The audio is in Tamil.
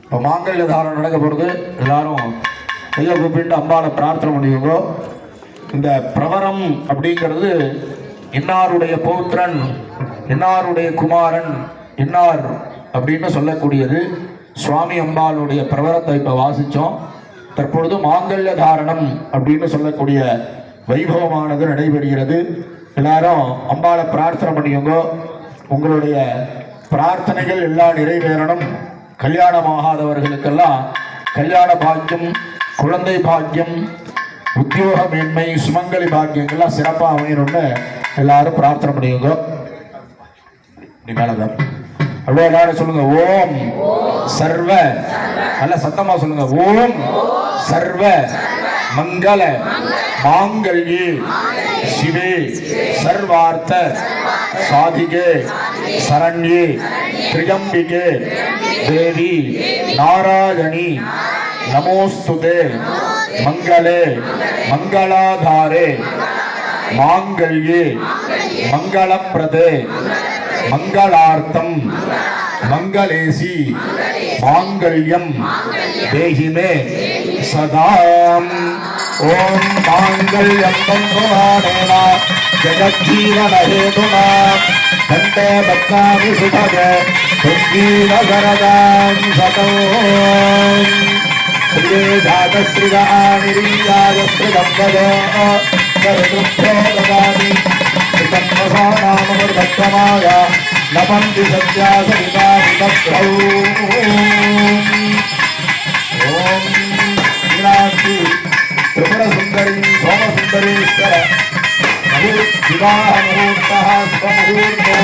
இப்போ மாங்கல்ய தாரணம் நடக்க போகிறது. எல்லாரும் கையை கூப்பிட்டு அம்பாவை பிரார்த்தனை பண்ணிக்கோங்க. இந்த பிரவரம் அப்படிங்கிறது இன்னாருடைய பௌத்திரன், இன்னாருடைய குமாரன், இன்னார் அப்படின்னு சொல்லக்கூடியது. சுவாமி அம்பாளுடைய பிரவரத்தை இப்போ வாசித்தோம். தற்பொழுது மாங்கல்ய தாரணம் அப்படின்னு சொல்லக்கூடிய வைபவமானது நடைபெறுகிறது. எல்லாரும் அம்பாளை பிரார்த்தனை பண்ணிக்கோங்க. உங்களுடைய பிரார்த்தனைகள் எல்லாம் நிறைவேறணும். கல்யாணமாகாதவர்களுக்கெல்லாம் கல்யாண பாக்கியம், குழந்தை பாக்கியம், உத்தியோக மேன்மை, சுமங்கலி பாக்கியங்கள்லாம் சிறப்பாக அமையணும்னு எல்லாரும் பிரார்த்தனை பண்ணிக்கோங்க. மேலதான் அப்படியே எல்லாரும் சொல்லுங்க. ஓம் சர்வ, நல்ல சத்தமா சொல்லுங்க. ஓம் சர்வ மங்கள மாங்கல்யே சிவே சர்வார்த்த சாதிகே சரண்யே திரியம்பிகே தேவி நாராயணி நமோஸ்துதே மங்களே மங்களாதாரே மாங்கல்யே மங்களப்பிரதே மங்களார்த்தம் மங்களேசி மாங்கல்யம் தேஹிமே சதாம். ஓம் மாங்கல்யம் தந்துநானேன ஜகஜீவன ஹேதுனா கண்டே பத்மானி சுபக துங்கீவசரதாம் சதோம். ஸ்ரீ ஜாதஸ்ரீகாநிரியாய ஸ்ரீதம்பதோ கருத்ருப்தோ ததாமி ஸ்ரீதம்பசாநாமமுர்தக்ரமாய நபந்தி சத்யாசவிதாவிதக்ரௌ. ஓம் மீனாட்சி திரிபுர சுந்தரி சோமசுந்தரேஸ்வர விவாஹ முகூர்த்தः ஸ்வமுகூர்த்தோ